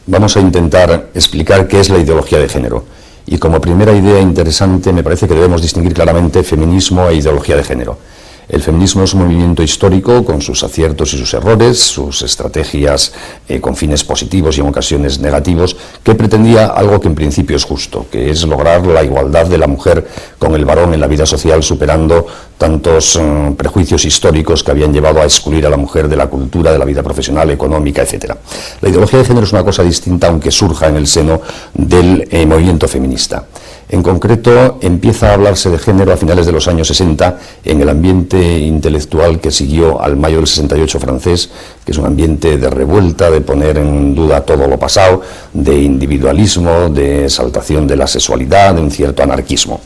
vamos a intentar explicar qué es la ideología de género. Y como primera idea interesante, me parece que debemos distinguir claramente feminismo e ideología de género. El feminismo es un movimiento histórico con sus aciertos y sus errores, sus estrategias con fines positivos y en ocasiones negativos, que pretendía algo que en principio es justo, que es lograr la igualdad de la mujer con el varón en la vida social, superando tantos prejuicios históricos que habían llevado a excluir a la mujer de la cultura, de la vida profesional, económica, etc. La ideología de género es una cosa distinta, aunque surja en el seno del movimiento feminista. En concreto, empieza a hablarse de género a finales de los años 60 en el ambiente intelectual que siguió al mayo del 68 francés, que es un ambiente de revuelta, de poner en duda todo lo pasado, de individualismo, de exaltación de la sexualidad, de un cierto anarquismo.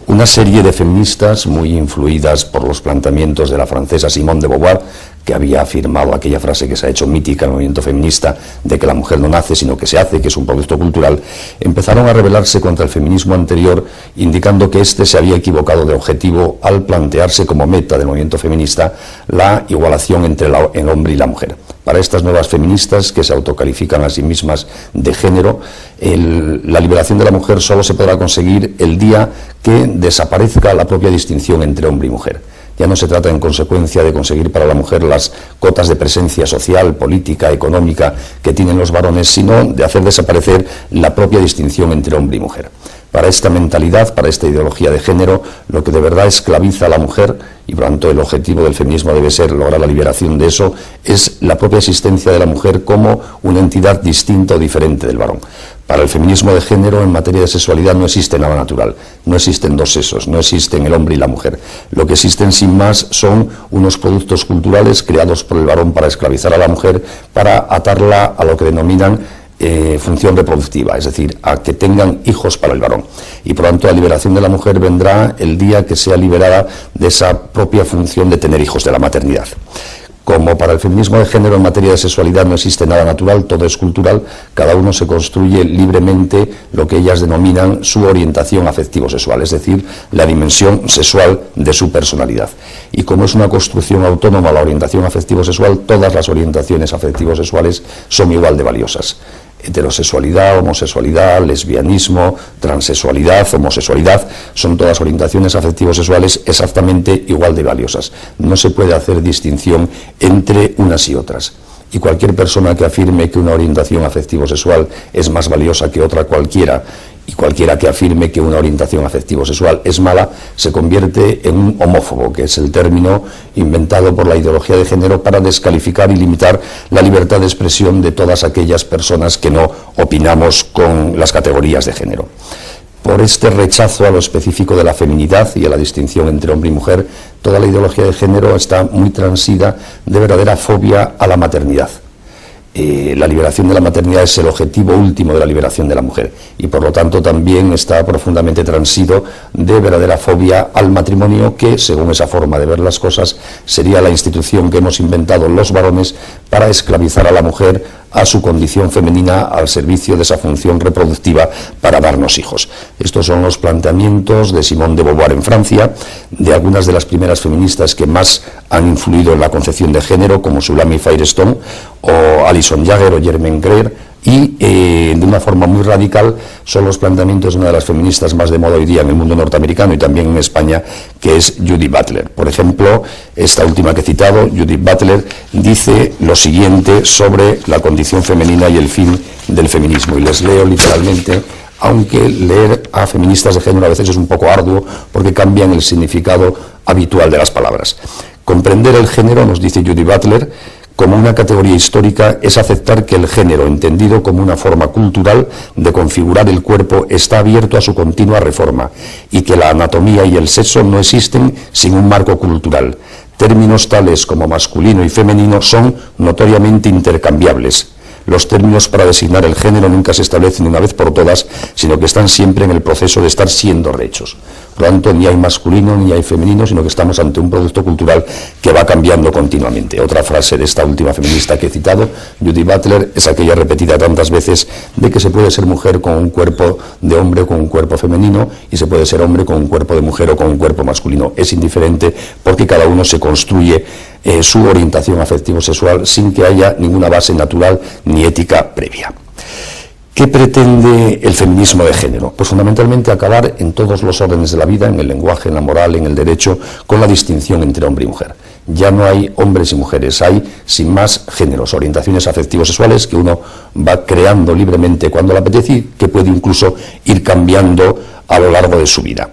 Una serie de feministas muy influidas por los planteamientos de la francesa Simone de Beauvoir, que había afirmado aquella frase que se ha hecho mítica en el movimiento feminista, de que la mujer no nace sino que se hace, que es un producto cultural, empezaron a rebelarse contra el feminismo anterior, indicando que éste se había equivocado de objetivo al plantearse como meta del movimiento feminista la igualación entre el hombre y la mujer. Para estas nuevas feministas, que se autocalifican a sí mismas de género, la liberación de la mujer solo se podrá conseguir el día que desaparezca la propia distinción entre hombre y mujer. Ya no se trata, en consecuencia, de conseguir para la mujer las cotas de presencia social, política, económica que tienen los varones, sino de hacer desaparecer la propia distinción entre hombre y mujer. Para esta mentalidad, para esta ideología de género, lo que de verdad esclaviza a la mujer, y por lo tanto el objetivo del feminismo debe ser lograr la liberación de eso, es la propia existencia de la mujer como una entidad distinta o diferente del varón. Para el feminismo de género, en materia de sexualidad, no existe nada natural, no existen dos sexos, no existen el hombre y la mujer. Lo que existen, sin más, son unos productos culturales creados por el varón para esclavizar a la mujer, para atarla a lo que denominan función reproductiva, es decir, a que tengan hijos para el varón. Y por lo tanto la liberación de la mujer vendrá el día que sea liberada de esa propia función de tener hijos, de la maternidad. Como para el feminismo de género en materia de sexualidad no existe nada natural, todo es cultural, cada uno se construye libremente lo que ellas denominan su orientación afectivo-sexual, es decir, la dimensión sexual de su personalidad. Y como es una construcción autónoma la orientación afectivo-sexual, todas las orientaciones afectivo-sexuales son igual de valiosas. Heterosexualidad, homosexualidad, lesbianismo, transexualidad, homosexualidad, son todas orientaciones afectivo-sexuales exactamente igual de valiosas. No se puede hacer distinción entre unas y otras. Y cualquier persona que afirme que una orientación afectivo-sexual es más valiosa que otra cualquiera, y cualquiera que afirme que una orientación afectivo-sexual es mala, se convierte en un homófobo, que es el término inventado por la ideología de género para descalificar y limitar la libertad de expresión de todas aquellas personas que no opinamos con las categorías de género. Por este rechazo a lo específico de la feminidad y a la distinción entre hombre y mujer, toda la ideología de género está muy transida de verdadera fobia a la maternidad. La liberación de la maternidad es el objetivo último de la liberación de la mujer y por lo tanto también está profundamente transido de verdadera fobia al matrimonio, que según esa forma de ver las cosas sería la institución que hemos inventado los varones para esclavizar a la mujer a su condición femenina al servicio de esa función reproductiva para darnos hijos. Estos son los planteamientos de Simone de Beauvoir en Francia, de algunas de las primeras feministas que más han influido en la concepción de género, como Sulami Firestone o Alison Jagger o Germaine Greer, y de una forma muy radical son los planteamientos de una de las feministas más de moda hoy día en el mundo norteamericano y también en España, que es Judith Butler. Por ejemplo, esta última que he citado, Judith Butler, dice lo siguiente sobre la condición femenina y el fin del feminismo, y les leo literalmente, aunque leer a feministas de género a veces es un poco arduo porque cambian el significado habitual de las palabras. Comprender el género, nos dice Judith Butler, como una categoría histórica es aceptar que el género, entendido como una forma cultural de configurar el cuerpo, está abierto a su continua reforma y que la anatomía y el sexo no existen sin un marco cultural. Términos tales como masculino y femenino son notoriamente intercambiables. Los términos para designar el género nunca se establecen una vez por todas, sino que están siempre en el proceso de estar siendo rehechos. Por lo tanto, ni hay masculino ni hay femenino, sino que estamos ante un producto cultural que va cambiando continuamente. Otra frase de esta última feminista que he citado, Judith Butler, es aquella repetida tantas veces de que se puede ser mujer con un cuerpo de hombre o con un cuerpo femenino, y se puede ser hombre con un cuerpo de mujer o con un cuerpo masculino. Es indiferente porque cada uno se construye su orientación afectivo-sexual sin que haya ninguna base natural ni ética previa. ¿Qué pretende el feminismo de género? Pues fundamentalmente acabar en todos los órdenes de la vida, en el lenguaje, en la moral, en el derecho, con la distinción entre hombre y mujer. Ya no hay hombres y mujeres, hay, sin más, géneros, orientaciones afectivos sexuales que uno va creando libremente cuando le apetece y que puede incluso ir cambiando a lo largo de su vida.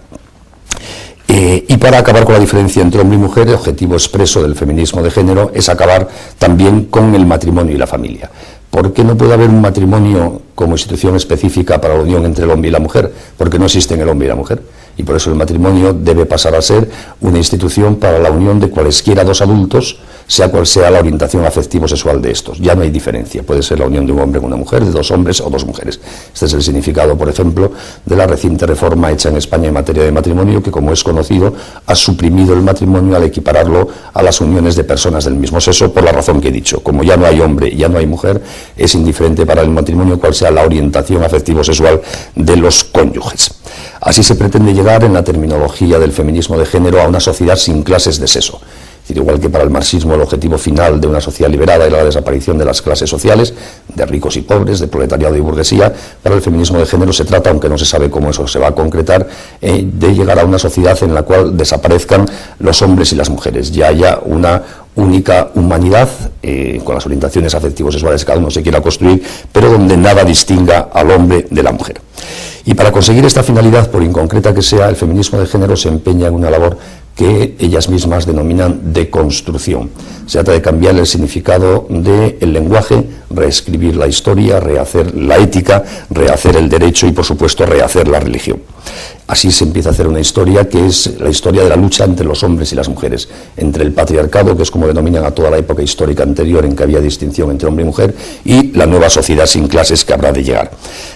Y para acabar con la diferencia entre hombre y mujer, el objetivo expreso del feminismo de género es acabar también con el matrimonio y la familia. ¿Por qué no puede haber un matrimonio como institución específica para la unión entre el hombre y la mujer? Porque no existen el hombre y la mujer. Y por eso el matrimonio debe pasar a ser una institución para la unión de cualesquiera dos adultos, sea cual sea la orientación afectivo-sexual de estos. Ya no hay diferencia. Puede ser la unión de un hombre con una mujer, de dos hombres o dos mujeres. Este es el significado, por ejemplo, de la reciente reforma hecha en España en materia de matrimonio, que, como es conocido, ha suprimido el matrimonio al equipararlo a las uniones de personas del mismo sexo, por la razón que he dicho. Como ya no hay hombre y ya no hay mujer, es indiferente para el matrimonio cuál sea la orientación afectivo-sexual de los cónyuges. Así se pretende llegar, en la terminología del feminismo de género, a una sociedad sin clases de sexo. Es decir, igual que para el marxismo el objetivo final de una sociedad liberada era la desaparición de las clases sociales, de ricos y pobres, de proletariado y burguesía, para el feminismo de género se trata, aunque no se sabe cómo eso se va a concretar, de llegar a una sociedad en la cual desaparezcan los hombres y las mujeres, ya haya una única humanidad, con las orientaciones afectivos sexuales que cada uno se quiera construir, pero donde nada distinga al hombre de la mujer. Y para conseguir esta finalidad, por inconcreta que sea, el feminismo de género se empeña en una labor que ellas mismas denominan deconstrucción. Se trata de cambiar el significado del lenguaje, reescribir la historia, rehacer la ética, rehacer el derecho y, por supuesto, rehacer la religión. Así se empieza a hacer una historia que es la historia de la lucha entre los hombres y las mujeres, entre el patriarcado, que es como denominan a toda la época histórica anterior en que había distinción entre hombre y mujer, y la nueva sociedad sin clases que habrá de llegar.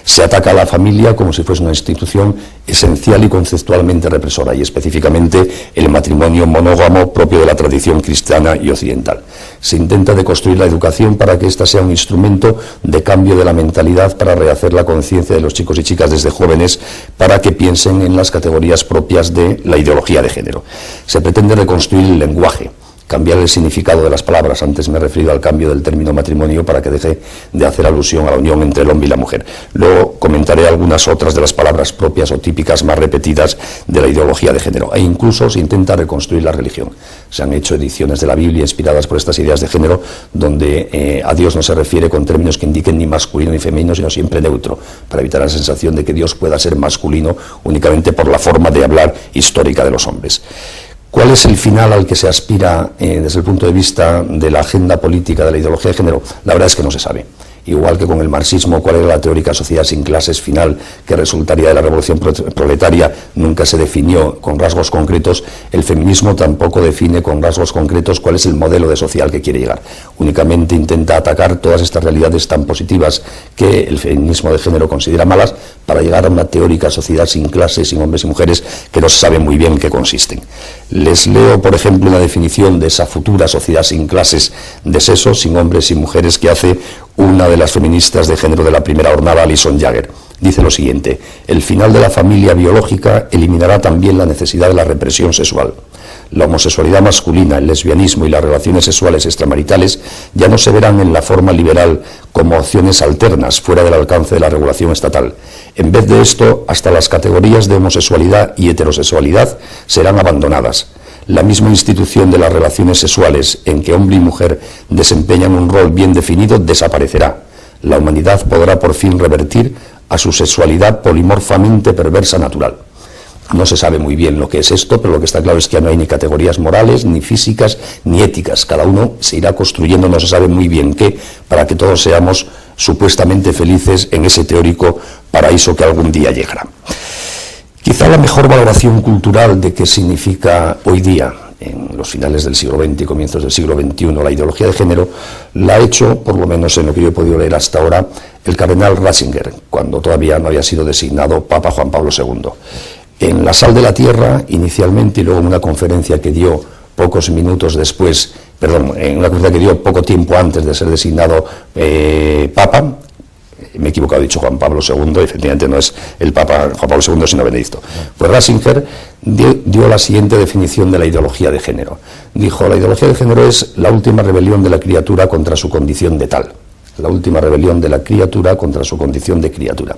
Se ataca a la familia como si fuese una institución esencial y conceptualmente represora, y específicamente el matrimonio monógamo propio de la tradición cristiana y occidental. Se intenta deconstruir la educación para que ésta sea un instrumento de cambio de la mentalidad, para rehacer la conciencia de los chicos y chicas desde jóvenes, para que piensen en las categorías propias de la ideología de género. Se pretende reconstruir el lenguaje, cambiar el significado de las palabras. Antes me he referido al cambio del término matrimonio para que deje de hacer alusión a la unión entre el hombre y la mujer. Luego comentaré algunas otras de las palabras propias o típicas más repetidas de la ideología de género. E incluso se intenta reconstruir la religión. Se han hecho ediciones de la Biblia inspiradas por estas ideas de género, donde a Dios no se refiere con términos que indiquen ni masculino ni femenino, sino siempre neutro, para evitar la sensación de que Dios pueda ser masculino únicamente por la forma de hablar histórica de los hombres. ¿Cuál es el final al que se aspira desde el punto de vista de la agenda política de la ideología de género? La verdad es que no se sabe. Igual que con el marxismo, cuál era la teórica sociedad sin clases final que resultaría de la revolución proletaria, nunca se definió con rasgos concretos. El feminismo tampoco define con rasgos concretos cuál es el modelo de social que quiere llegar. Únicamente intenta atacar todas estas realidades tan positivas que el feminismo de género considera malas, para llegar a una teórica sociedad sin clases, sin hombres y mujeres, que no se sabe muy bien en qué consisten. Les leo, por ejemplo, una definición de esa futura sociedad sin clases de sexo, sin hombres y mujeres, que hace una de las feministas de género de la primera jornada, Alison Jagger. Dice lo siguiente: el final de la familia biológica eliminará también la necesidad de la represión sexual. La homosexualidad masculina, el lesbianismo y las relaciones sexuales extramaritales ya no se verán en la forma liberal como opciones alternas fuera del alcance de la regulación estatal. En vez de esto, hasta las categorías de homosexualidad y heterosexualidad serán abandonadas. La misma institución de las relaciones sexuales, en que hombre y mujer desempeñan un rol bien definido, desaparecerá. La humanidad podrá por fin revertir a su sexualidad polimorfamente perversa natural. No se sabe muy bien lo que es esto, pero lo que está claro es que ya no hay ni categorías morales, ni físicas, ni éticas. Cada uno se irá construyendo, no se sabe muy bien qué, para que todos seamos supuestamente felices en ese teórico paraíso que algún día llegará. Quizá la mejor valoración cultural de qué significa hoy día, en los finales del siglo XX y comienzos del siglo XXI, la ideología de género, la ha hecho, por lo menos en lo que yo he podido leer hasta ahora, el cardenal Ratzinger, cuando todavía no había sido designado Papa Juan Pablo II. En la Sal de la Tierra, inicialmente, y luego en una conferencia que dio pocos minutos después, en una conferencia que dio poco tiempo antes de ser designado Papa, me he equivocado, he dicho Juan Pablo II, efectivamente no es el Papa Juan Pablo II, sino Benedicto. Pues Ratzinger dio la siguiente definición de la ideología de género. Dijo: la ideología de género es la última rebelión de la criatura contra su condición de tal. la última rebelión de la criatura contra su condición de criatura.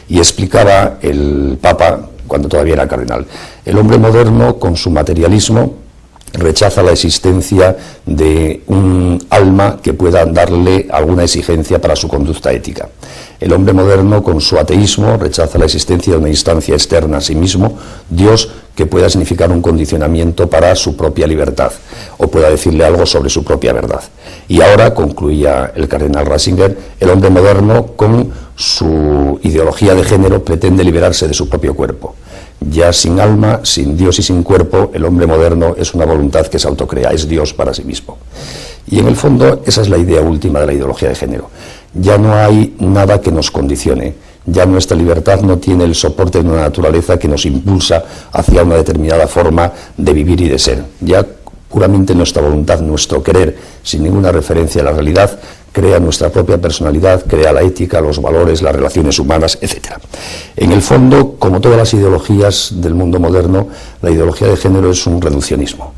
Y explicaba el Papa, cuando todavía era cardenal, el hombre moderno, con su materialismo, rechaza la existencia de un alma que pueda darle alguna exigencia para su conducta ética. El hombre moderno, con su ateísmo, rechaza la existencia de una instancia externa a sí mismo, Dios, que pueda significar un condicionamiento para su propia libertad o pueda decirle algo sobre su propia verdad. Y ahora, concluía el cardenal Ratzinger, el hombre moderno, con su ideología de género, pretende liberarse de su propio cuerpo. Ya sin alma, sin Dios y sin cuerpo, el hombre moderno es una voluntad que se autocrea, es Dios para sí mismo. Y en el fondo esa es la idea última de la ideología de género. Ya no hay nada que nos condicione, ya nuestra libertad no tiene el soporte de una naturaleza que nos impulsa hacia una determinada forma de vivir y de ser. Ya puramente nuestra voluntad, nuestro querer, sin ninguna referencia a la realidad, crea nuestra propia personalidad, crea la ética, los valores, las relaciones humanas, etc. En el fondo, como todas las ideologías del mundo moderno, la ideología de género es un reduccionismo.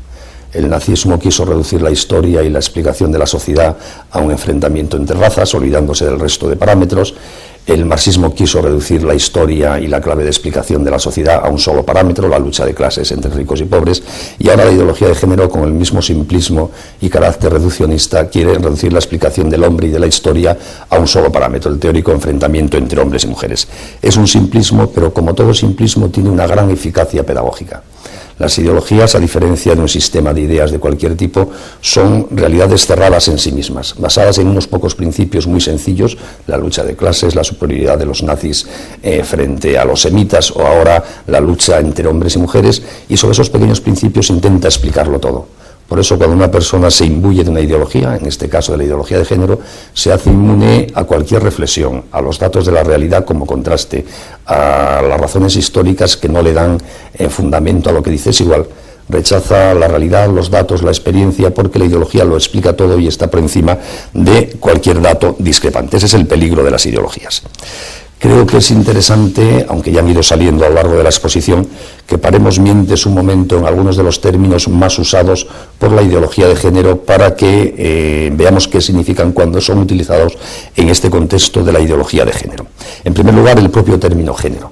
El nazismo quiso reducir la historia y la explicación de la sociedad a un enfrentamiento entre razas, olvidándose del resto de parámetros. El marxismo quiso reducir la historia y la clave de explicación de la sociedad a un solo parámetro, la lucha de clases entre ricos y pobres, y ahora la ideología de género, con el mismo simplismo y carácter reduccionista, quiere reducir la explicación del hombre y de la historia a un solo parámetro, el teórico enfrentamiento entre hombres y mujeres. Es un simplismo, pero como todo simplismo tiene una gran eficacia pedagógica. Las ideologías, a diferencia de un sistema de ideas de cualquier tipo, son realidades cerradas en sí mismas, basadas en unos pocos principios muy sencillos, la lucha de clases, la superioridad de los nazis frente a los semitas, o ahora la lucha entre hombres y mujeres, y sobre esos pequeños principios intenta explicarlo todo. Por eso, cuando una persona se imbuye de una ideología, en este caso de la ideología de género, se hace inmune a cualquier reflexión, a los datos de la realidad como contraste, a las razones históricas que no le dan fundamento a lo que dice. Es igual, rechaza la realidad, los datos, la experiencia, porque la ideología lo explica todo y está por encima de cualquier dato discrepante. Ese es el peligro de las ideologías. Creo que es interesante, aunque ya han ido saliendo a lo largo de la exposición, que paremos mientes un momento en algunos de los términos más usados por la ideología de género para que veamos qué significan cuando son utilizados en este contexto de la ideología de género. En primer lugar, el propio término género.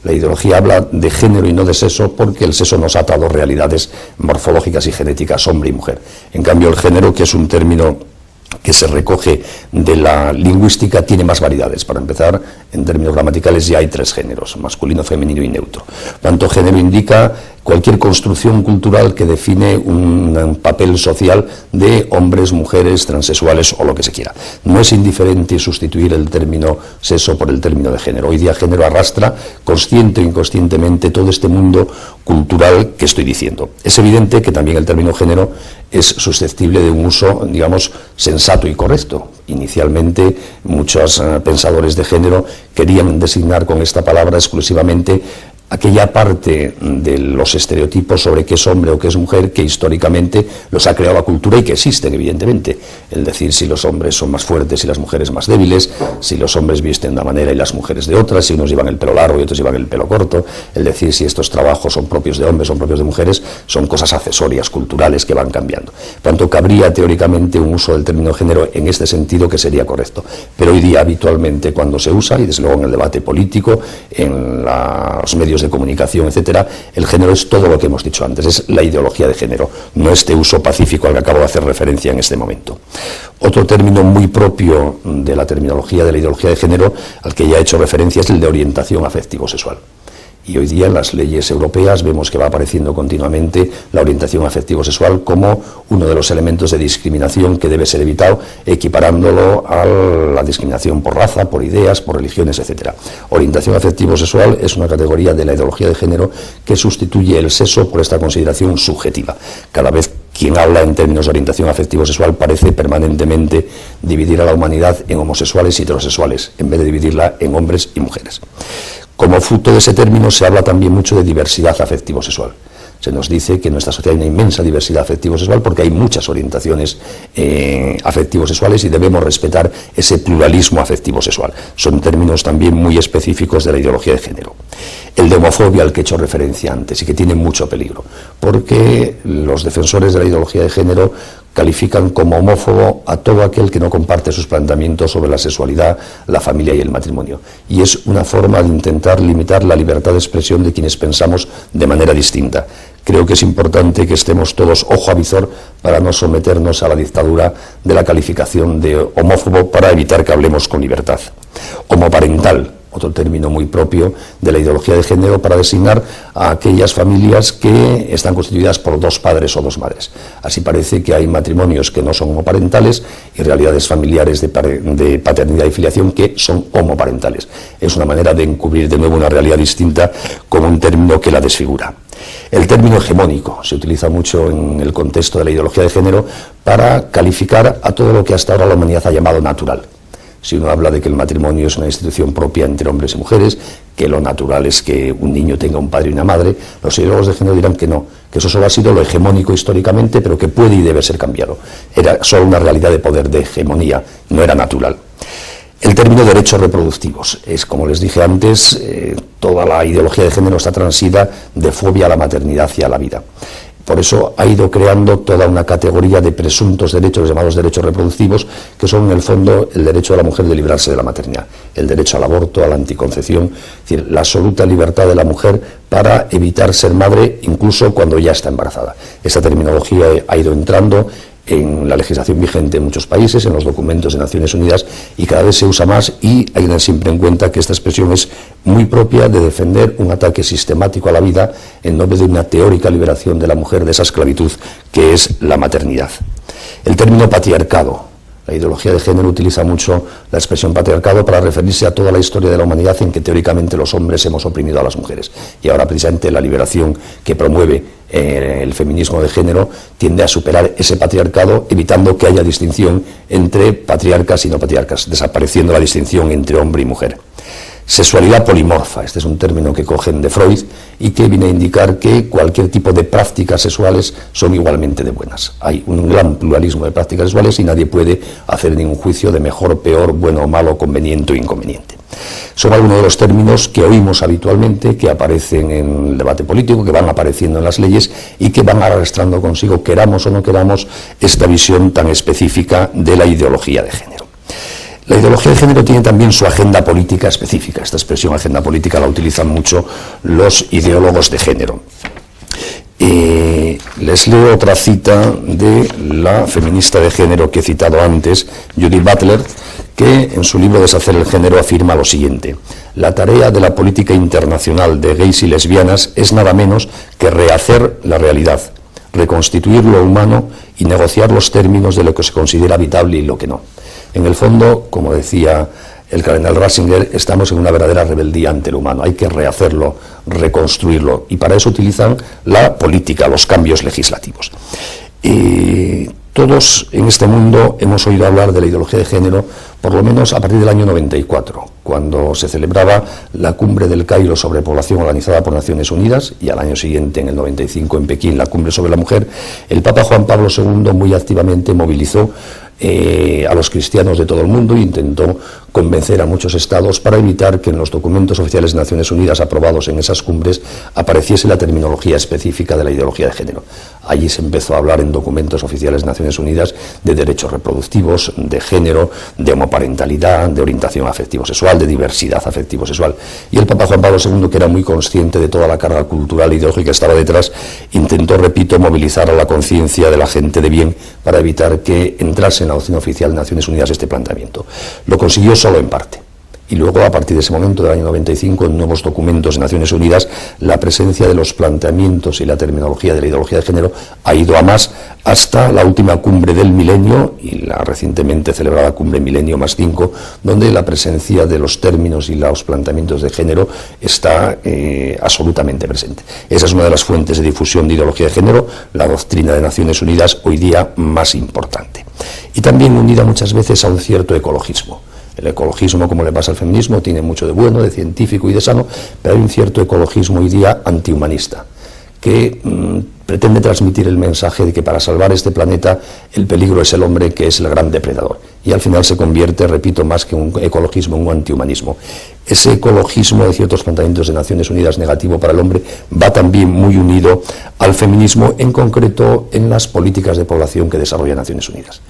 La ideología habla de género y no de sexo porque el sexo nos ata a dos realidades morfológicas y genéticas, hombre y mujer. En cambio, el género, que es un término que se recoge de la lingüística, tiene más variedades. Para empezar, en términos gramaticales ya hay 3 géneros, masculino, femenino y neutro. Tanto género indica cualquier construcción cultural que define un papel social de hombres, mujeres, transexuales o lo que se quiera. No es indiferente sustituir el término sexo por el término de género. Hoy día género arrastra, consciente o inconscientemente, todo este mundo cultural que estoy diciendo. Es evidente que también el término género es susceptible de un uso, digamos, sensato y correcto. Inicialmente, muchos pensadores de género querían designar con esta palabra exclusivamente aquella parte de los estereotipos sobre qué es hombre o qué es mujer que históricamente los ha creado la cultura y que existen, evidentemente. Es decir, si los hombres son más fuertes y las mujeres más débiles, si los hombres visten de una manera y las mujeres de otra, si unos llevan el pelo largo y otros llevan el pelo corto, es decir, si estos trabajos son propios de hombres, son propios de mujeres, son cosas accesorias, culturales, que van cambiando. Por tanto, cabría teóricamente un uso del término género en este sentido que sería correcto. Pero hoy día habitualmente cuando se usa, y desde luego en el debate político, en los medios de comunicación, etcétera, el género es todo lo que hemos dicho antes, es la ideología de género, no este uso pacífico al que acabo de hacer referencia en este momento. Otro término muy propio de la terminología de la ideología de género, al que ya he hecho referencia, es el de orientación afectivo-sexual. Y hoy día en las leyes europeas vemos que va apareciendo continuamente la orientación afectivo-sexual como uno de los elementos de discriminación que debe ser evitado, equiparándolo a la discriminación por raza, por ideas, por religiones, etc. Orientación afectivo-sexual es una categoría de la ideología de género que sustituye el sexo por esta consideración subjetiva. Cada vez quien habla en términos de orientación afectivo-sexual parece permanentemente dividir a la humanidad en homosexuales y heterosexuales, en vez de dividirla en hombres y mujeres. Como fruto de ese término se habla también mucho de diversidad afectivo-sexual. Se nos dice que en nuestra sociedad hay una inmensa diversidad afectivo-sexual porque hay muchas orientaciones afectivo-sexuales y debemos respetar ese pluralismo afectivo-sexual. Son términos también muy específicos de la ideología de género. El de homofobia al que he hecho referencia antes y que tiene mucho peligro, porque los defensores de la ideología de género califican como homófobo a todo aquel que no comparte sus planteamientos sobre la sexualidad, la familia y el matrimonio. Y es una forma de intentar limitar la libertad de expresión de quienes pensamos de manera distinta. Creo que es importante que estemos todos ojo a visor para no someternos a la dictadura de la calificación de homófobo, para evitar que hablemos con libertad. Homoparental, otro término muy propio de la ideología de género para designar a aquellas familias que están constituidas por dos padres o dos madres. Así parece que hay matrimonios que no son homoparentales y realidades familiares de paternidad y filiación que son homoparentales. Es una manera de encubrir de nuevo una realidad distinta con un término que la desfigura. El término hegemónico se utiliza mucho en el contexto de la ideología de género para calificar a todo lo que hasta ahora la humanidad ha llamado natural. Si uno habla de que el matrimonio es una institución propia entre hombres y mujeres, que lo natural es que un niño tenga un padre y una madre, los ideólogos de género dirán que no, que eso solo ha sido lo hegemónico históricamente, pero que puede y debe ser cambiado. Era solo una realidad de poder, de hegemonía, no era natural. El término derechos reproductivos es, como les dije antes, toda la ideología de género está transida de fobia a la maternidad y a la vida. Por eso ha ido creando toda una categoría de presuntos derechos, llamados derechos reproductivos, que son en el fondo el derecho de la mujer de librarse de la maternidad, el derecho al aborto, a la anticoncepción, es decir, la absoluta libertad de la mujer para evitar ser madre incluso cuando ya está embarazada. Esa terminología ha ido entrando en la legislación vigente en muchos países, en los documentos de Naciones Unidas, y cada vez se usa más, y hay que tener siempre en cuenta que esta expresión es muy propia de defender un ataque sistemático a la vida en nombre de una teórica liberación de la mujer de esa esclavitud que es la maternidad. El término patriarcado. La ideología de género utiliza mucho la expresión patriarcado para referirse a toda la historia de la humanidad en que teóricamente los hombres hemos oprimido a las mujeres. Y ahora precisamente la liberación que promueve el feminismo de género tiende a superar ese patriarcado, evitando que haya distinción entre patriarcas y no patriarcas, desapareciendo la distinción entre hombre y mujer. Sexualidad polimorfa, este es un término que cogen de Freud y que viene a indicar que cualquier tipo de prácticas sexuales son igualmente de buenas. Hay un gran pluralismo de prácticas sexuales y nadie puede hacer ningún juicio de mejor, peor, bueno o malo, conveniente o inconveniente. Son algunos de los términos que oímos habitualmente, que aparecen en el debate político, que van apareciendo en las leyes y que van arrastrando consigo, queramos o no queramos, esta visión tan específica de la ideología de género. La ideología de género tiene también su agenda política específica. Esta expresión agenda política la utilizan mucho los ideólogos de género. Les leo otra cita de la feminista de género que he citado antes, Judith Butler, que en su libro Deshacer el género afirma lo siguiente: la tarea de la política internacional de gays y lesbianas es nada menos que rehacer la realidad, reconstituir lo humano y negociar los términos de lo que se considera habitable y lo que no. En el fondo, como decía el cardenal Ratzinger, estamos en una verdadera rebeldía ante el humano. Hay que rehacerlo, reconstruirlo, y para eso utilizan la política, los cambios legislativos. Todos en este mundo hemos oído hablar de la ideología de género, por lo menos a partir del año 94, cuando se celebraba la cumbre del Cairo sobre población organizada por Naciones Unidas, y al año siguiente, en el 95, en Pekín, la cumbre sobre la mujer. El Papa Juan Pablo II muy activamente movilizó a los cristianos de todo el mundo e intentó convencer a muchos estados para evitar que en los documentos oficiales de Naciones Unidas aprobados en esas cumbres apareciese la terminología específica de la ideología de género. Allí se empezó a hablar en documentos oficiales de Naciones Unidas de derechos reproductivos, de género, de homoparentalidad, de orientación afectivo-sexual, de diversidad afectivo-sexual. Y el Papa Juan Pablo II, que era muy consciente de toda la carga cultural e ideológica que estaba detrás, intentó, repito, movilizar a la conciencia de la gente de bien para evitar que entrase en la doctrina oficial de Naciones Unidas este planteamiento. Lo consiguió solo en parte. Y luego, a partir de ese momento, del año 95, en nuevos documentos de Naciones Unidas, la presencia de los planteamientos y la terminología de la ideología de género ha ido a más, hasta la última cumbre del milenio y la recientemente celebrada cumbre Milenio +5, donde la presencia de los términos y los planteamientos de género está absolutamente presente. Esa es una de las fuentes de difusión de ideología de género, la doctrina de Naciones Unidas hoy día más importante. Y también unida muchas veces a un cierto ecologismo. El ecologismo, como le pasa al feminismo, tiene mucho de bueno, de científico y de sano, pero hay un cierto ecologismo hoy día antihumanista, que pretende transmitir el mensaje de que para salvar este planeta el peligro es el hombre, que es el gran depredador. Y al final se convierte, repito, más que un ecologismo, en un antihumanismo. Ese ecologismo de ciertos planteamientos de Naciones Unidas negativo para el hombre va también muy unido al feminismo, en concreto en las políticas de población que desarrolla Naciones Unidas.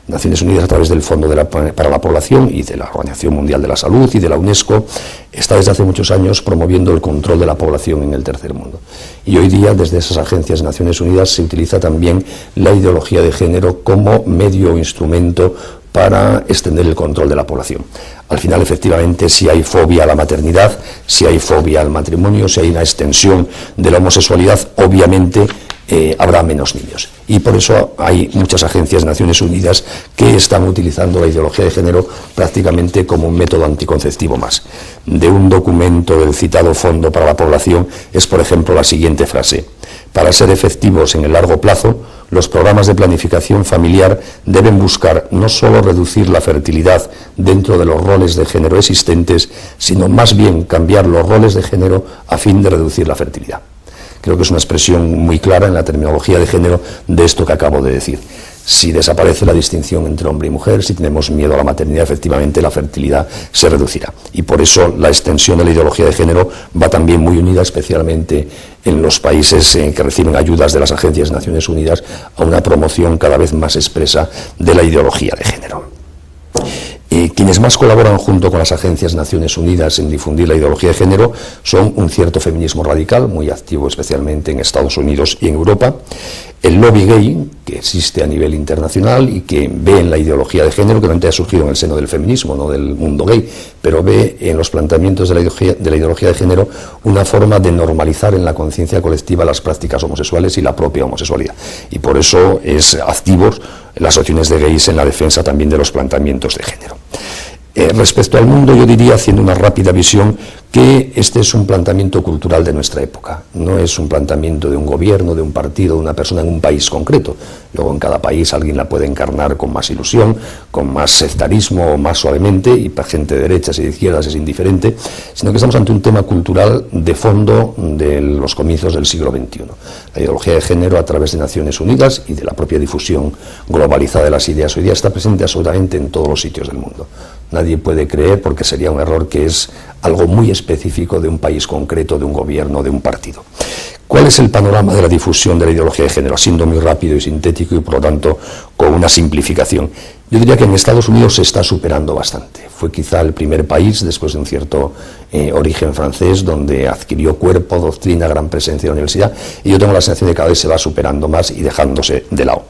Naciones Unidas, a través del Fondo para la Población y de la Organización Mundial de la Salud y de la UNESCO, está desde hace muchos años promoviendo el control de la población en el tercer mundo. Y hoy día, desde esas agencias de Naciones Unidas, se utiliza también la ideología de género como medio o instrumento para extender el control de la población. Al final, efectivamente, si hay fobia a la maternidad, si hay fobia al matrimonio, si hay una extensión de la homosexualidad, obviamente habrá menos niños. Y por eso hay muchas agencias de Naciones Unidas que están utilizando la ideología de género prácticamente como un método anticonceptivo más. De un documento del citado Fondo para la Población es, por ejemplo, la siguiente frase: para ser efectivos en el largo plazo, los programas de planificación familiar deben buscar no solo reducir la fertilidad dentro de los roles de género existentes, sino más bien cambiar los roles de género a fin de reducir la fertilidad. Creo que es una expresión muy clara en la terminología de género de esto que acabo de decir. Si desaparece la distinción entre hombre y mujer, si tenemos miedo a la maternidad, efectivamente la fertilidad se reducirá. Y por eso la extensión de la ideología de género va también muy unida, especialmente en los países que reciben ayudas de las agencias de Naciones Unidas, a una promoción cada vez más expresa de la ideología de género. Quienes más colaboran junto con las agencias de Naciones Unidas en difundir la ideología de género son un cierto feminismo radical, muy activo especialmente en Estados Unidos y en Europa, el lobby gay, que existe a nivel internacional y que ve en la ideología de género, que realmente ha surgido en el seno del feminismo, no del mundo gay, pero ve en los planteamientos de la ideología de género una forma de normalizar en la conciencia colectiva las prácticas homosexuales y la propia homosexualidad. Y por eso es activos las asociaciones de gays en la defensa también de los planteamientos de género. Respecto al mundo, yo diría, haciendo una rápida visión, que este es un planteamiento cultural de nuestra época. No es un planteamiento de un gobierno, de un partido, de una persona en un país concreto. Luego en cada país alguien la puede encarnar con más ilusión, con más sectarismo o más suavemente, y para gente de derechas y de izquierdas es indiferente, sino que estamos ante un tema cultural de fondo de los comienzos del siglo XXI. La ideología de género, a través de Naciones Unidas y de la propia difusión globalizada de las ideas hoy día, está presente absolutamente en todos los sitios del mundo. Nadie puede creer, porque sería un error, que es algo muy específico de un país concreto, de un gobierno, de un partido. ¿Cuál es el panorama de la difusión de la ideología de género? Siendo muy rápido y sintético y, por lo tanto, con una simplificación. Yo diría que en Estados Unidos se está superando bastante. Fue quizá el primer país, después de un cierto origen francés, donde adquirió cuerpo, doctrina, gran presencia en la universidad, y yo tengo la sensación de que cada vez se va superando más y dejándose de lado.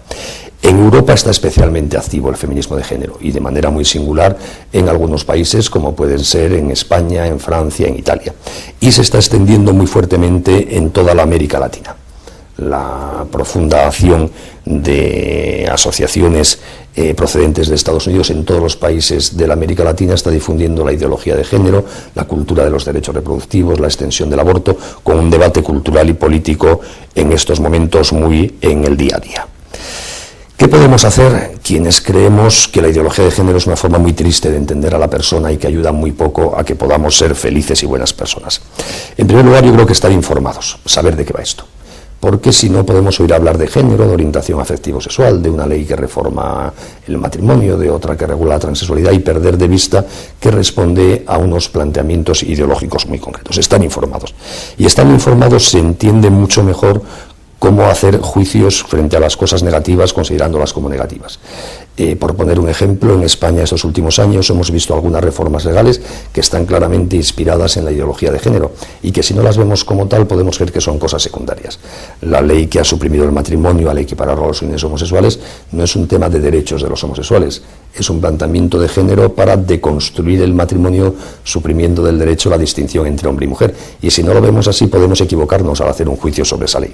En Europa está especialmente activo el feminismo de género, y de manera muy singular en algunos países, como pueden ser en España, en Francia, en Italia. Y se está extendiendo muy fuertemente en toda la América Latina. La profunda acción de asociaciones procedentes de Estados Unidos en todos los países de la América Latina está difundiendo la ideología de género, la cultura de los derechos reproductivos, la extensión del aborto, con un debate cultural y político en estos momentos muy en el día a día. ¿Qué podemos hacer quienes creemos que la ideología de género es una forma muy triste de entender a la persona y que ayuda muy poco a que podamos ser felices y buenas personas? En primer lugar, yo creo que estar informados, saber de qué va esto. Porque si no, podemos oír hablar de género, de orientación afectivo-sexual, de una ley que reforma el matrimonio, de otra que regula la transexualidad, y perder de vista que responde a unos planteamientos ideológicos muy concretos. Están informados. Y estando informados se entiende mucho mejor cómo hacer juicios frente a las cosas negativas, considerándolas como negativas. Por poner un ejemplo, en España estos últimos años hemos visto algunas reformas legales que están claramente inspiradas en la ideología de género, y que si no las vemos como tal podemos creer que son cosas secundarias. La ley que ha suprimido el matrimonio al equiparar a los fines homosexuales no es un tema de derechos de los homosexuales, es un planteamiento de género para deconstruir el matrimonio, suprimiendo del derecho la distinción entre hombre y mujer, y si no lo vemos así podemos equivocarnos al hacer un juicio sobre esa ley.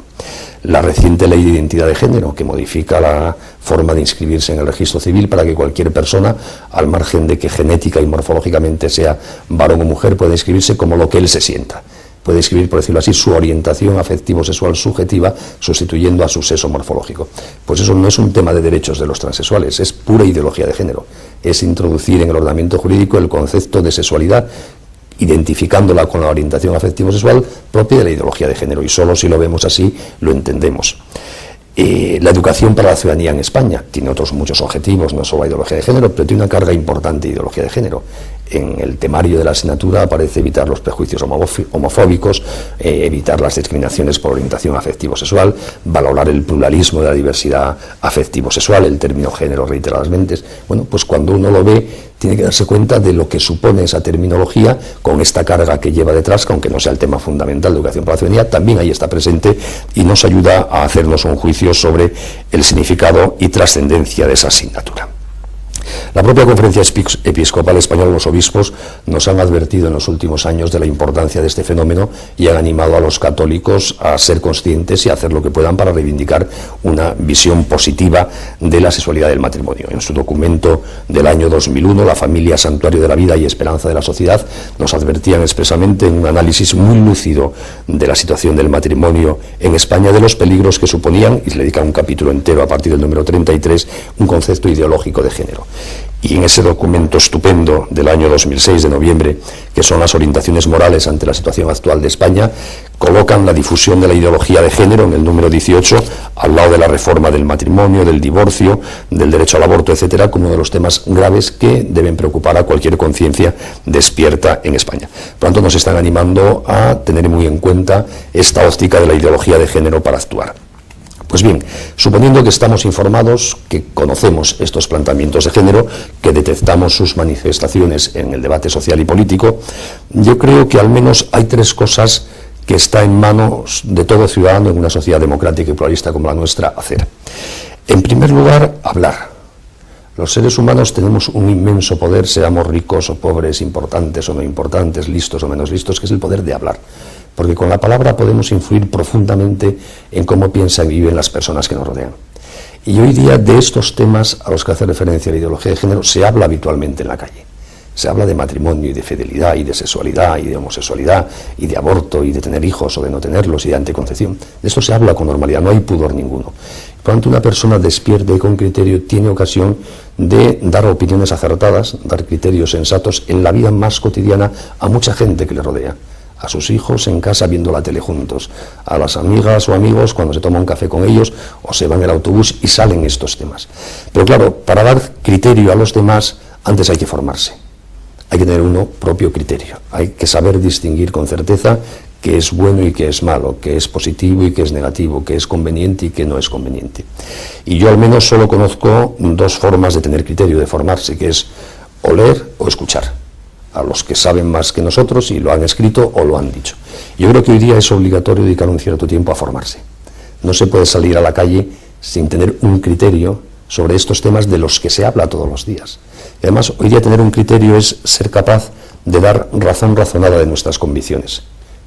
La reciente ley de identidad de género, que modifica la forma de inscribirse en el registro civil para que cualquier persona, al margen de que genética y morfológicamente sea varón o mujer, pueda inscribirse como lo que él se sienta. Puede escribir, por decirlo así, su orientación afectivo-sexual subjetiva, sustituyendo a su sexo morfológico. Pues eso no es un tema de derechos de los transexuales, es pura ideología de género. Es introducir en el ordenamiento jurídico el concepto de sexualidad identificándola con la orientación afectivo-sexual propia de la ideología de género, y solo si lo vemos así lo entendemos. La educación para la ciudadanía en España tiene otros muchos objetivos, no solo la ideología de género, pero tiene una carga importante de ideología de género. En el temario de la asignatura aparece evitar los prejuicios homofóbicos, evitar las discriminaciones por orientación afectivo-sexual, valorar el pluralismo de la diversidad afectivo-sexual, el término género reiteradamente. Bueno, pues cuando uno lo ve, tiene que darse cuenta de lo que supone esa terminología con esta carga que lleva detrás, que aunque no sea el tema fundamental de educación para la ciudadanía, también ahí está presente y nos ayuda a hacernos un juicio sobre el significado y trascendencia de esa asignatura. La propia Conferencia Episcopal Española, los obispos, nos han advertido en los últimos años de la importancia de este fenómeno y han animado a los católicos a ser conscientes y a hacer lo que puedan para reivindicar una visión positiva de la sexualidad del matrimonio. En su documento del año 2001, La familia, santuario de la vida y esperanza de la sociedad, nos advertían expresamente en un análisis muy lúcido de la situación del matrimonio en España, de los peligros que suponían, y se le dedica un capítulo entero a partir del número 33, un concepto ideológico de género. Y en ese documento estupendo del año 2006, de noviembre, que son las orientaciones morales ante la situación actual de España, colocan la difusión de la ideología de género en el número 18, al lado de la reforma del matrimonio, del divorcio, del derecho al aborto, etcétera, como uno de los temas graves que deben preocupar a cualquier conciencia despierta en España. Por lo tanto, nos están animando a tener muy en cuenta esta óptica de la ideología de género para actuar. Pues bien, suponiendo que estamos informados, que conocemos estos planteamientos de género, que detectamos sus manifestaciones en el debate social y político, yo creo que al menos hay tres cosas que está en manos de todo ciudadano en una sociedad democrática y pluralista como la nuestra hacer. En primer lugar, hablar. Los seres humanos tenemos un inmenso poder, seamos ricos o pobres, importantes o no importantes, listos o menos listos, que es el poder de hablar. Porque con la palabra podemos influir profundamente en cómo piensan y viven las personas que nos rodean. Y hoy día de estos temas a los que hace referencia la ideología de género se habla habitualmente en la calle. Se habla de matrimonio y de fidelidad y de sexualidad y de homosexualidad y de aborto y de tener hijos o de no tenerlos y de anticoncepción. De esto se habla con normalidad, no hay pudor ninguno. Por lo tanto, una persona despierta y con criterio tiene ocasión de dar opiniones acertadas, dar criterios sensatos en la vida más cotidiana a mucha gente que le rodea. A sus hijos en casa viendo la tele juntos, a las amigas o amigos cuando se toma un café con ellos o se van en el autobús y salen estos temas. Pero claro, para dar criterio a los demás, antes hay que formarse. Hay que tener uno propio criterio. Hay que saber distinguir con certeza qué es bueno y qué es malo, qué es positivo y qué es negativo, qué es conveniente y qué no es conveniente. Y yo al menos solo conozco dos formas de tener criterio, de formarse, que es o leer o escuchar a los que saben más que nosotros y lo han escrito o lo han dicho. Yo creo que hoy día es obligatorio dedicar un cierto tiempo a formarse. No se puede salir a la calle sin tener un criterio sobre estos temas de los que se habla todos los días. Y además, hoy día tener un criterio es ser capaz de dar razón razonada de nuestras convicciones.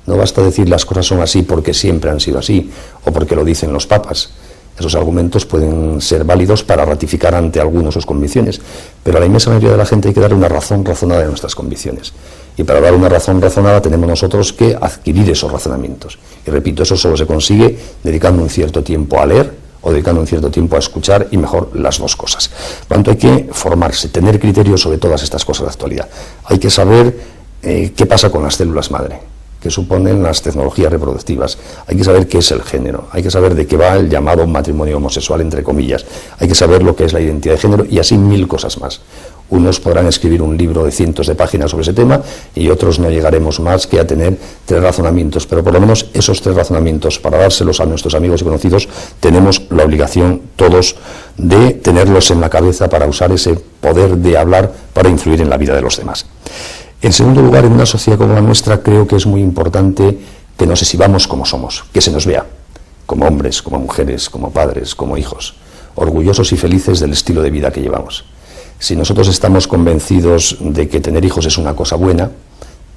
No basta decir las cosas son así porque siempre han sido así o porque lo dicen los papas. Esos argumentos pueden ser válidos para ratificar ante algunos sus convicciones, pero a la inmensa mayoría de la gente hay que darle una razón razonada de nuestras convicciones. Y para dar una razón razonada tenemos nosotros que adquirir esos razonamientos. Y repito, eso solo se consigue dedicando un cierto tiempo a leer o dedicando un cierto tiempo a escuchar, y mejor las dos cosas. Por tanto, hay que formarse, tener criterio sobre todas estas cosas de actualidad. Hay que saber qué pasa con las células madre, que suponen las tecnologías reproductivas. Hay que saber qué es el género, hay que saber de qué va el llamado matrimonio homosexual, entre comillas, hay que saber lo que es la identidad de género y así mil cosas más. Unos podrán escribir un libro de cientos de páginas sobre ese tema y otros no llegaremos más que a tener tres razonamientos, pero por lo menos esos tres razonamientos, para dárselos a nuestros amigos y conocidos, tenemos la obligación todos de tenerlos en la cabeza para usar ese poder de hablar para influir en la vida de los demás. En segundo lugar, en una sociedad como la nuestra, creo que es muy importante que nos exhibamos como somos, que se nos vea, como hombres, como mujeres, como padres, como hijos, orgullosos y felices del estilo de vida que llevamos. Si nosotros estamos convencidos de que tener hijos es una cosa buena,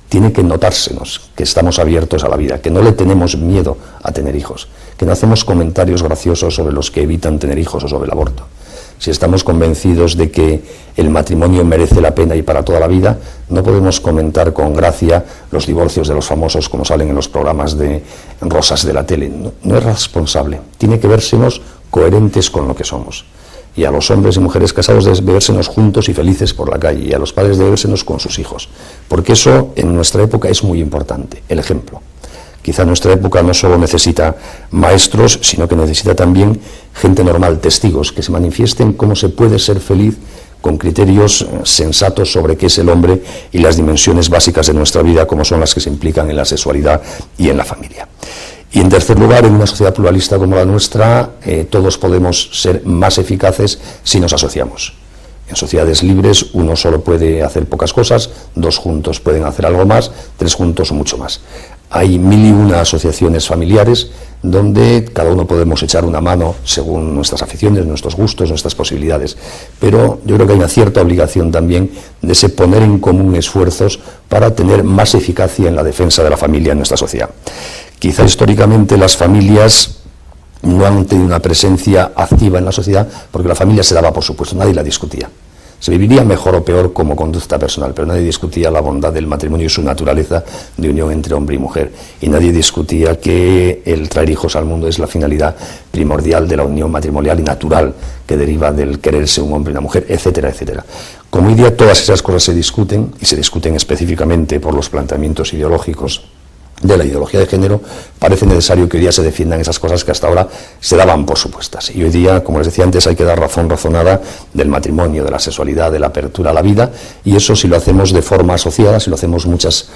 tiene que notársenos que estamos abiertos a la vida, que no le tenemos miedo a tener hijos, que no hacemos comentarios graciosos sobre los que evitan tener hijos o sobre el aborto. Si estamos convencidos de que el matrimonio merece la pena y para toda la vida, no podemos comentar con gracia los divorcios de los famosos como salen en los programas de rosas de la tele. No es responsable. Tiene que vérsenos coherentes con lo que somos. y a los hombres y mujeres casados de vérsenos juntos y felices por la calle, y a los padres de vérsenos con sus hijos, porque eso en nuestra época es muy importante, el ejemplo. Quizá nuestra época no solo necesita maestros, sino que necesita también gente normal, testigos, que se manifiesten cómo se puede ser feliz con criterios sensatos sobre qué es el hombre y las dimensiones básicas de nuestra vida, como son las que se implican en la sexualidad y en la familia. Y en tercer lugar, en una sociedad pluralista como la nuestra, todos podemos ser más eficaces si nos asociamos. En sociedades libres uno solo puede hacer pocas cosas, dos juntos pueden hacer algo más, tres juntos mucho más. Hay 1001 asociaciones familiares donde cada uno podemos echar una mano según nuestras aficiones, nuestros gustos, nuestras posibilidades. Pero yo creo que hay una cierta obligación también de poner en común esfuerzos para tener más eficacia en la defensa de la familia en nuestra sociedad. Quizá históricamente las familias no han tenido una presencia activa en la sociedad porque la familia se daba por supuesto, nadie la discutía. Se viviría mejor o peor como conducta personal, pero nadie discutía la bondad del matrimonio y su naturaleza de unión entre hombre y mujer. Y nadie discutía que el traer hijos al mundo es la finalidad primordial de la unión matrimonial y natural que deriva del quererse un hombre y una mujer, etcétera, etcétera. Como hoy día todas esas cosas se discuten, y se discuten específicamente por los planteamientos ideológicos de la ideología de género, parece necesario que hoy día se defiendan esas cosas que hasta ahora se daban por supuestas. Y hoy día, como les decía antes, hay que dar razón razonada del matrimonio, de la sexualidad, de la apertura a la vida, y eso si lo hacemos de forma asociada, si lo hacemos muchas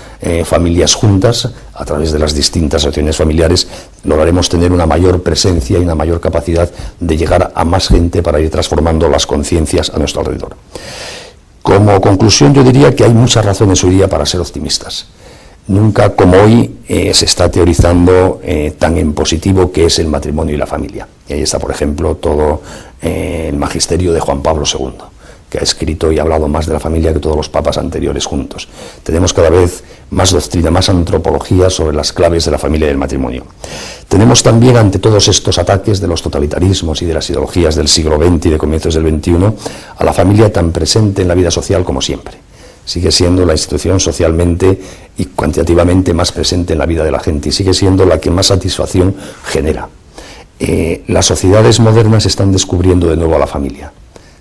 familias juntas, a través de las distintas asociaciones familiares, lograremos tener una mayor presencia y una mayor capacidad de llegar a más gente para ir transformando las conciencias a nuestro alrededor. Como conclusión, yo diría que hay muchas razones hoy día para ser optimistas. Nunca como hoy se está teorizando tan en positivo que es el matrimonio y la familia. Y ahí está, por ejemplo, todo el magisterio de Juan Pablo II, que ha escrito y ha hablado más de la familia que todos los papas anteriores juntos. Tenemos cada vez más doctrina, más antropología sobre las claves de la familia y del matrimonio. Tenemos también, ante todos estos ataques de los totalitarismos y de las ideologías del siglo XX y de comienzos del XXI, a la familia tan presente en la vida social como siempre. Sigue siendo la institución socialmente y cuantitativamente más presente en la vida de la gente y sigue siendo la que más satisfacción genera. Las sociedades modernas están descubriendo de nuevo a la familia.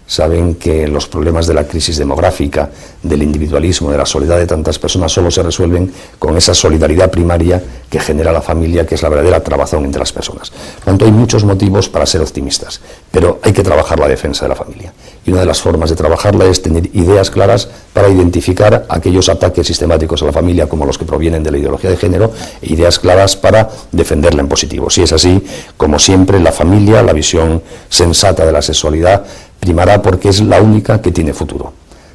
Saben que los problemas de la crisis demográfica, del individualismo, de la soledad de tantas personas solo se resuelven con esa solidaridad primaria que genera la familia, que es la verdadera trabazón entre las personas. Por tanto, hay muchos motivos para ser optimistas, pero hay que trabajar la defensa de la familia. Y una de las formas de trabajarla es tener ideas claras para identificar aquellos ataques sistemáticos a la familia, como los que provienen de la ideología de género, e ideas claras para defenderla en positivo. Si es así, como siempre, la familia, la visión sensata de la sexualidad, primará porque es la única que tiene futuro.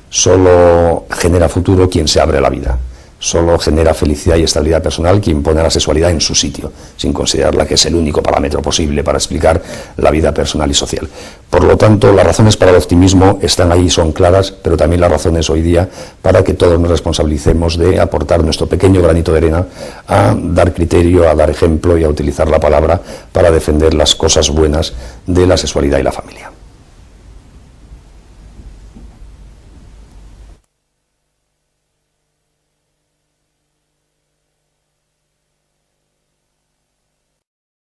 Solo genera futuro quien se abre a la vida. Solo genera felicidad y estabilidad personal quien pone a la sexualidad en su sitio, sin considerarla que es el único parámetro posible para explicar la vida personal y social. Por lo tanto, las razones para el optimismo están ahí, son claras, pero también las razones hoy día para que todos nos responsabilicemos de aportar nuestro pequeño granito de arena a dar criterio, a dar ejemplo y a utilizar la palabra para defender las cosas buenas de la sexualidad y la familia.